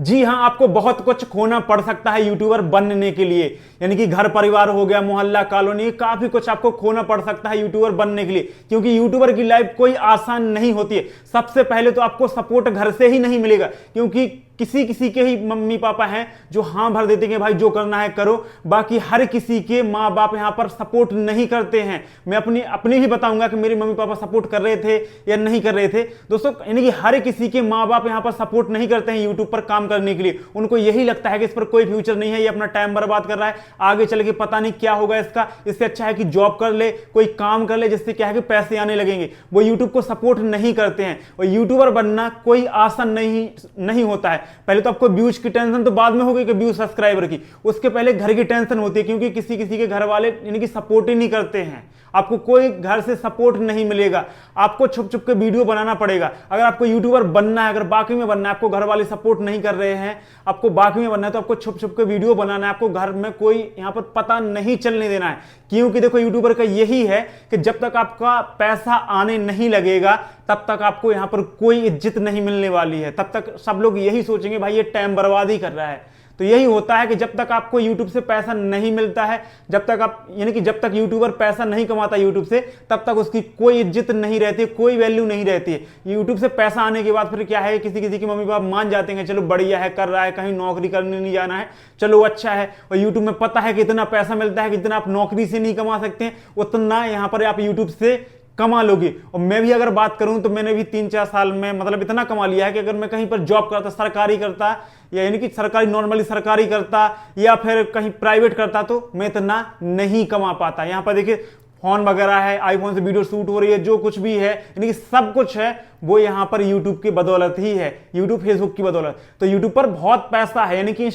जी हाँ, आपको बहुत कुछ खोना पड़ सकता है यूट्यूबर बनने के लिए। यानी कि घर परिवार हो गया, मोहल्ला, कॉलोनी, काफी कुछ आपको खोना पड़ सकता है यूट्यूबर बनने के लिए, क्योंकि यूट्यूबर की लाइफ कोई आसान नहीं होती है। सबसे पहले तो आपको सपोर्ट घर से ही नहीं मिलेगा, क्योंकि किसी किसी के ही मम्मी पापा हैं जो हाँ भर देते हैं भाई जो करना है करो। बाकी हर किसी के माँ बाप यहाँ पर सपोर्ट नहीं करते हैं। मैं अपनी अपनी भी बताऊंगा कि मेरे मम्मी पापा सपोर्ट कर रहे थे या नहीं कर रहे थे दोस्तों। यानी कि हर किसी के माँ बाप यहाँ पर सपोर्ट नहीं करते हैं यूट्यूब पर काम करने के लिए। उनको यही लगता है कि इस पर कोई फ्यूचर नहीं है, ये अपना टाइम बर्बाद कर रहा है, आगे चल के पता नहीं क्या होगा इसका, इससे अच्छा है कि जॉब कर ले, कोई काम कर ले जिससे क्या है कि पैसे आने लगेंगे। वो यूट्यूब को सपोर्ट नहीं करते हैं। और यूट्यूबर बनना कोई आसान नहीं होता है। पहले तो आपको व्यूज की टेंशन तो बाद में होगी कि व्यूज सब्सक्राइबर की, उसके पहले घर की टेंशन होती है, क्योंकि किसी किसी के घर वाले यानी कि सपोर्ट ही नहीं करते हैं। आपको कोई घर से सपोर्ट नहीं मिलेगा, आपको छुप छुप के वीडियो बनाना पड़ेगा। अगर आपको यूट्यूबर बनना है, अगर बाकी में बनना है, आपको घर वाले सपोर्ट नहीं कर रहे हैं, आपको बाकी में बनना है, तो आपको छुप छुप के वीडियो बनाना है। आपको घर में कोई यहां पर पता नहीं चलने देना है, क्योंकि देखो यूट्यूबर का यही है कि जब तक आपका पैसा आने नहीं लगेगा तब तक आपको यहां पर कोई इज्जत नहीं मिलने वाली है। तब तक सब लोग यही सोचेंगे भाई ये टाइम बर्बाद ही कर रहा है। तो यही होता है कि जब तक आपको यूट्यूब से पैसा नहीं मिलता है, जब तक आप यानी कि जब तक यूट्यूबर पैसा नहीं कमाता यूट्यूब से, तब तक उसकी कोई इज्जत नहीं रहती, कोई वैल्यू नहीं रहती है। यूट्यूब से पैसा आने के बाद फिर क्या है, किसी किसी के मम्मी पापा मान जाते हैं चलो बढ़िया है, कर रहा है, कहीं नौकरी करने नहीं जाना है, चलो अच्छा है। और यूट्यूब में पता है कि इतना पैसा मिलता है कि जितना आप नौकरी से नहीं कमा सकते हैं उतना यहाँ पर आप यूट्यूब से कमा लोगे। और मैं भी अगर बात करूं तो मैंने भी 3-4 साल में मतलब इतना कमा लिया है कि अगर मैं कहीं पर जॉब करता, सरकारी करता, या यानी कि सरकारी नॉर्मली सरकारी करता या फिर कहीं प्राइवेट करता, तो मैं इतना नहीं कमा पाता। यहां पर देखिए फोन वगैरह है, आईफोन से वीडियो शूट हो रही है, जो कुछ भी है यानी कि सब कुछ है वो यहाँ पर यूट्यूब की बदौलत ही है, यूट्यूब फेसबुक की बदौलत। तो यूट्यूब पर बहुत पैसा है, यानी कि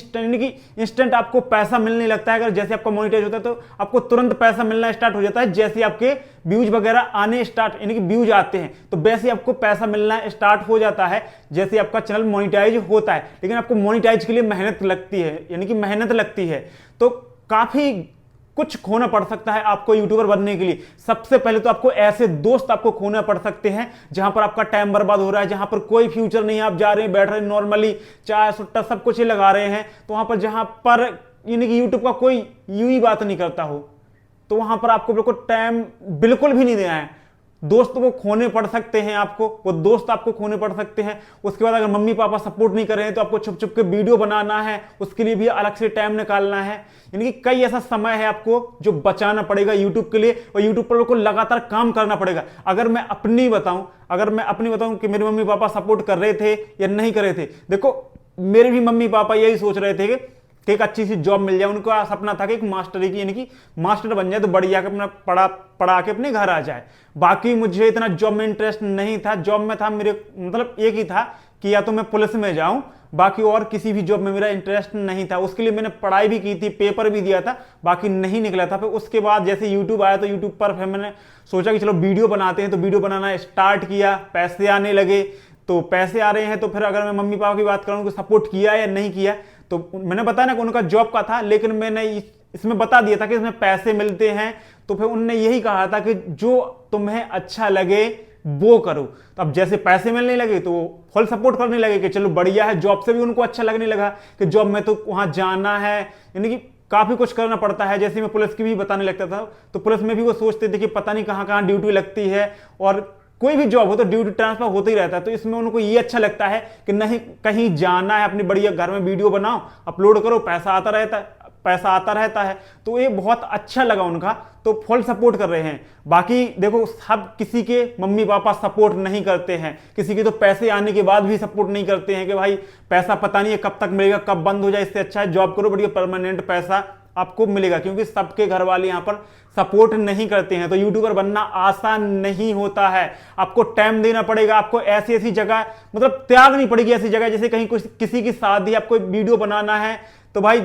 इंस्टेंट आपको पैसा मिलने लगता है। अगर जैसे आपका मोनेटाइज होता है तो आपको तुरंत पैसा मिलना स्टार्ट हो जाता है। जैसे आपके व्यूज वगैरह आने स्टार्ट यानी कि व्यूज आते हैं तो वैसे आपको पैसा मिलना स्टार्ट हो जाता है जैसे आपका चैनल मोनेटाइज होता है। लेकिन आपको मोनेटाइज के लिए मेहनत लगती है, यानी कि मेहनत लगती है, तो काफी कुछ खोना पड़ सकता है आपको यूट्यूबर बनने के लिए। सबसे पहले तो आपको ऐसे दोस्त आपको खोना पड़ सकते हैं जहां पर आपका टाइम बर्बाद हो रहा है, जहां पर कोई फ्यूचर नहीं है, आप जा रहे हैं बैठ रहे हैं नॉर्मली चाय सुट्टा सब कुछ ही लगा रहे हैं, तो वहां पर जहां पर यानी कि यूट्यूब का कोई यूं ही बात नहीं करता हो, तो वहां पर आपको बिल्कुल टाइम बिल्कुल भी नहीं देना है। दोस्त वो खोने पड़ सकते हैं, आपको वो दोस्त आपको खोने पड़ सकते हैं। उसके बाद अगर मम्मी पापा सपोर्ट नहीं कर रहे हैं तो आपको छुप छुप के वीडियो बनाना है, उसके लिए भी अलग से टाइम निकालना है। यानी कि कई ऐसा समय है आपको जो बचाना पड़ेगा यूट्यूब के लिए, और यूट्यूब पर को लगातार काम करना पड़ेगा। अगर मैं अपनी बताऊं कि मेरे मम्मी पापा सपोर्ट कर रहे थे या नहीं कर रहे थे, देखो मेरे भी मम्मी पापा यही सोच रहे थे कि एक अच्छी सी जॉब मिल जाए। उनका सपना था कि एक मास्टरी की यानी कि मास्टर बन जाए तो बढ़िया के अपना पढ़ा के अपने घर आ जाए। बाकी मुझे इतना जॉब में इंटरेस्ट नहीं था। जॉब में था मेरे मतलब एक ही था कि या तो मैं पुलिस में जाऊं, बाकी और किसी भी जॉब में मेरा इंटरेस्ट नहीं था। उसके लिए मैंने पढ़ाई भी की थी, पेपर भी दिया था, बाकी नहीं निकला था। फिर उसके बाद जैसे यूट्यूब आया तो यूट्यूब पर फिर मैंने सोचा कि चलो वीडियो बनाते हैं, तो वीडियो बनाना स्टार्ट किया, पैसे आने लगे। तो पैसे आ रहे हैं तो फिर अगर मैं मम्मी पापा की बात करूं कि सपोर्ट किया या नहीं किया, तो मैंने बताया ना कि उनका जॉब का था, लेकिन मैंने इसमें बता दिया था कि इसमें पैसे मिलते हैं। तो फिर उन्होंने यही कहा था कि जो तुम्हें अच्छा लगे वो करो। तो अब जैसे पैसे मिलने लगे तो फुल सपोर्ट करने लगे कि चलो बढ़िया है। जॉब से भी उनको अच्छा लगने लगा कि जॉब में तो वहां जाना है, यानी कि काफी कुछ करना पड़ता है। जैसे मैं पुलिस की भी बताने लगता था तो पुलिस में भी वो सोचते थे कि पता नहीं कहां कहां ड्यूटी लगती है, और कोई भी जॉब हो तो ड्यूटी ट्रांसफर होता ही रहता है। तो इसमें उनको ये अच्छा लगता है कि नहीं कहीं जाना है, अपनी बढ़िया घर में वीडियो बनाओ, अपलोड करो, पैसा आता रहता है। तो ये बहुत अच्छा लगा उनका, तो फुल सपोर्ट कर रहे हैं। बाकी देखो सब किसी के मम्मी पापा सपोर्ट नहीं करते हैं, किसी के तो पैसे आने के बाद भी सपोर्ट नहीं करते हैं कि भाई पैसा पता नहीं है कब तक मिलेगा, कब बंद हो जाए, इससे अच्छा है जॉब करो, बढ़िया परमानेंट पैसा आपको मिलेगा। क्योंकि सबके घर वाले यहाँ पर सपोर्ट नहीं करते हैं। तो यूट्यूबर बनना आसान नहीं होता है, आपको टाइम देना पड़ेगा, आपको ऐसी ऐसी जगह मतलब त्यागनी पड़ेगी, ऐसी जगह जैसे कहीं कुछ किसी की शादी, आपको वीडियो बनाना है तो भाई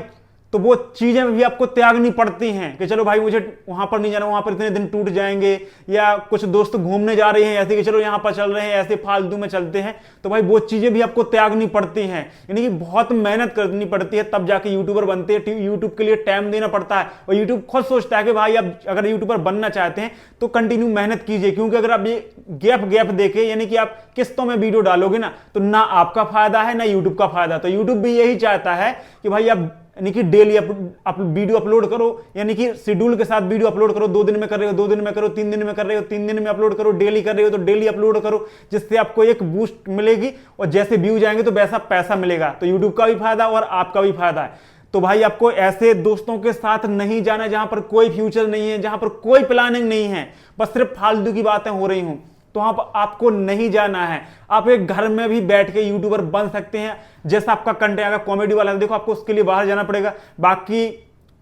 तो वो चीजें भी आपको त्यागनी पड़ती हैं कि चलो भाई मुझे वहां पर नहीं जाना, वहां पर इतने दिन टूट जाएंगे, या कुछ दोस्त घूमने जा रहे हैं ऐसे कि चलो यहां पर चल रहे हैं, ऐसे फालतू में चलते हैं, तो भाई वो चीजें भी आपको त्यागनी पड़ती हैं। यानी कि बहुत मेहनत करनी पड़ती है, तब जाके यूट्यूबर बनते हैं। यूट्यूब के लिए टाइम देना पड़ता है, और यूट्यूब खुद सोचता है कि भाई आप अगर यूट्यूबर बनना चाहते हैं तो कंटिन्यू मेहनत कीजिए, क्योंकि अगर आप ये गैप देके यानी कि आप किस्तों में वीडियो डालोगे ना, तो ना आपका फायदा है ना यूट्यूब का फायदा। तो यूट्यूब भी यही चाहता है कि भाई आप यानी कि डेली वीडियो अपलोड करो, यानी कि शेड्यूल के साथ वीडियो अपलोड करो। 2 दिन में कर रहे हो 2 दिन में करो, 3 दिन में कर रहे हो 3 दिन में अपलोड करो, डेली कर रहे हो तो डेली अपलोड करो, जिससे आपको एक बूस्ट मिलेगी, और जैसे व्यू जाएंगे तो वैसा पैसा मिलेगा। तो यूट्यूब का भी फायदा और आपका भी फायदा है। तो भाई आपको ऐसे दोस्तों के साथ नहीं जाना जहां पर कोई फ्यूचर नहीं है, जहां पर कोई प्लानिंग नहीं है, बस सिर्फ फालतू की बातें हो रही हूं, तो वहां पर आपको नहीं जाना है। आप एक घर में भी बैठ के यूट्यूबर बन सकते हैं, जैसा आपका कंटेंट अगर कॉमेडी वाला है देखो आपको उसके लिए बाहर जाना पड़ेगा। बाकी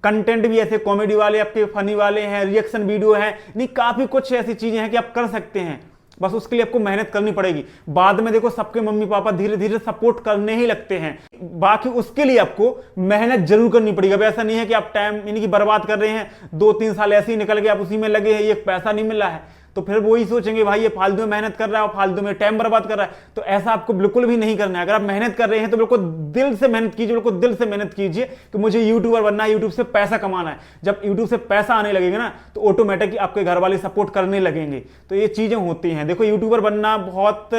कंटेंट भी ऐसे कॉमेडी वाले, आपके फनी वाले हैं, रिएक्शन वीडियो है, नहीं काफी कुछ ऐसी चीजें हैं कि आप कर सकते हैं, बस उसके लिए आपको मेहनत करनी पड़ेगी। बाद में देखो सबके मम्मी पापा धीरे धीरे सपोर्ट करने ही लगते हैं, बाकी उसके लिए आपको मेहनत जरूर करनी पड़ेगी। अब ऐसा नहीं है कि आप टाइम यानी कि बर्बाद कर रहे हैं, 2-3 साल ऐसे ही निकल गए, आप उसी में लगे हैं, ये पैसा नहीं मिल रहा है, तो फिर वही सोचेंगे भाई ये फालतू में मेहनत कर रहा है और फालतू में टाइम बर्बाद कर रहा है। तो ऐसा आपको बिल्कुल भी नहीं करना है। अगर आप मेहनत कर रहे हैं तो बिल्कुल दिल से मेहनत कीजिए, बिल्कुल दिल से मेहनत कीजिए कि मुझे यूट्यूबर बनना है, यूट्यूब से पैसा कमाना है। जब यूट्यूब से पैसा आने लगेगा ना, तो ऑटोमेटिक आपके घर वाले सपोर्ट करने लगेंगे। तो ये चीजें होती हैं। देखो यूट्यूबर बनना बहुत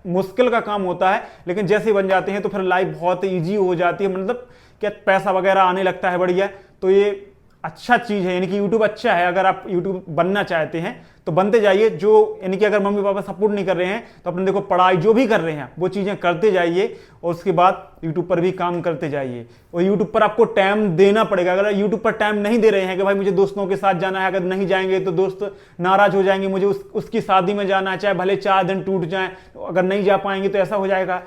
मुश्किल का काम होता है, लेकिन जैसे बन जाते हैं तो फिर लाइफ बहुत ईजी हो जाती है, मतलब क्या पैसा वगैरह आने लगता है बढ़िया। तो ये अच्छा चीज है, यानी कि यूट्यूब अच्छा है। अगर आप यूट्यूब बनना चाहते हैं तो बनते जाइए। जो यानी कि अगर मम्मी पापा सपोर्ट नहीं कर रहे हैं तो अपने देखो पढ़ाई जो भी कर रहे हैं वो चीजें करते जाइए, और उसके बाद यूट्यूब पर भी काम करते जाइए। और यूट्यूब पर आपको टाइम देना पड़ेगा। अगर यूट्यूब पर टाइम नहीं दे रहे हैं कि भाई मुझे दोस्तों के साथ जाना है, अगर नहीं जाएंगे तो दोस्त नाराज हो जाएंगे, मुझे उसकी शादी में जाना है, चाहे भले 4 दिन टूट जाए, अगर नहीं जा पाएंगे तो ऐसा हो जाएगा।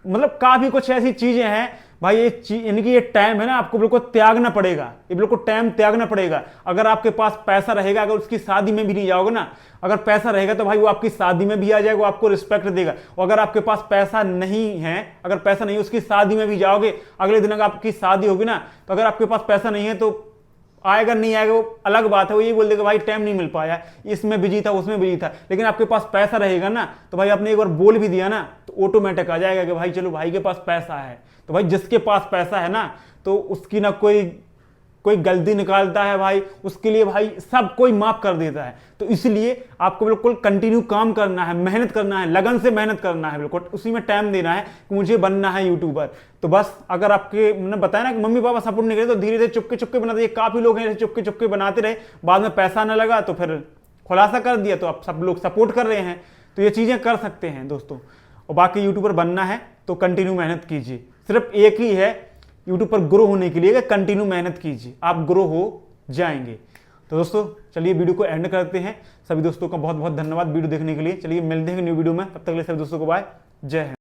मतलब काफी कुछ ऐसी चीजें हैं भाई। ये यानी कि ये टाइम है ना, आपको बिल्कुल त्यागना पड़ेगा, ये बिल्कुल टाइम त्यागना पड़ेगा। अगर आपके पास पैसा रहेगा, अगर उसकी शादी में भी नहीं जाओगे ना, अगर पैसा रहेगा तो भाई वो आपकी शादी में भी आ जाएगा, वो आपको रिस्पेक्ट देगा। और अगर आपके पास पैसा नहीं है, अगर पैसा नहीं है, उसकी शादी में भी जाओगे, अगले दिन अगर आपकी शादी होगी ना, तो अगर आपके पास पैसा नहीं है तो आएगा नहीं आएगा वो अलग बात है, वो ये बोल देगा भाई टाइम नहीं मिल पाया, इसमें बिजी था उसमें बिजी था। लेकिन आपके पास पैसा रहेगा ना, तो भाई आपने एक बार बोल भी दिया ना, तो ऑटोमेटिक आ जाएगा कि भाई चलो भाई के पास पैसा है। तो भाई जिसके पास पैसा है ना, तो उसकी ना कोई गलती निकालता है भाई, उसके लिए भाई सब कोई माफ कर देता है। तो इसलिए आपको बिल्कुल कंटिन्यू काम करना है, मेहनत करना है, लगन से मेहनत करना है, बिल्कुल उसी में टाइम देना है कि मुझे बनना है यूट्यूबर। तो बस अगर आपके मैंने बताया ना कि मम्मी पापा सपोर्ट नहीं करे तो धीरे धीरे चुपके चुपके बनाते हैं। काफी लोग हैं चुपके चुपके बनाते रहे, बाद में पैसा ना लगा तो फिर खुलासा कर दिया, तो अब सब लोग सपोर्ट कर रहे हैं। तो ये चीजें कर सकते हैं दोस्तों। और बाकी यूट्यूबर बनना है तो कंटिन्यू मेहनत कीजिए। सिर्फ एक ही है यूट्यूब पर ग्रो होने के लिए, कंटिन्यू मेहनत कीजिए, आप ग्रो हो जाएंगे। तो दोस्तों चलिए वीडियो को एंड करते हैं। सभी दोस्तों का बहुत बहुत धन्यवाद वीडियो देखने के लिए। चलिए मिलते हैं न्यू वीडियो में, तब तक के लिए सभी दोस्तों को बाय, जय हिंद।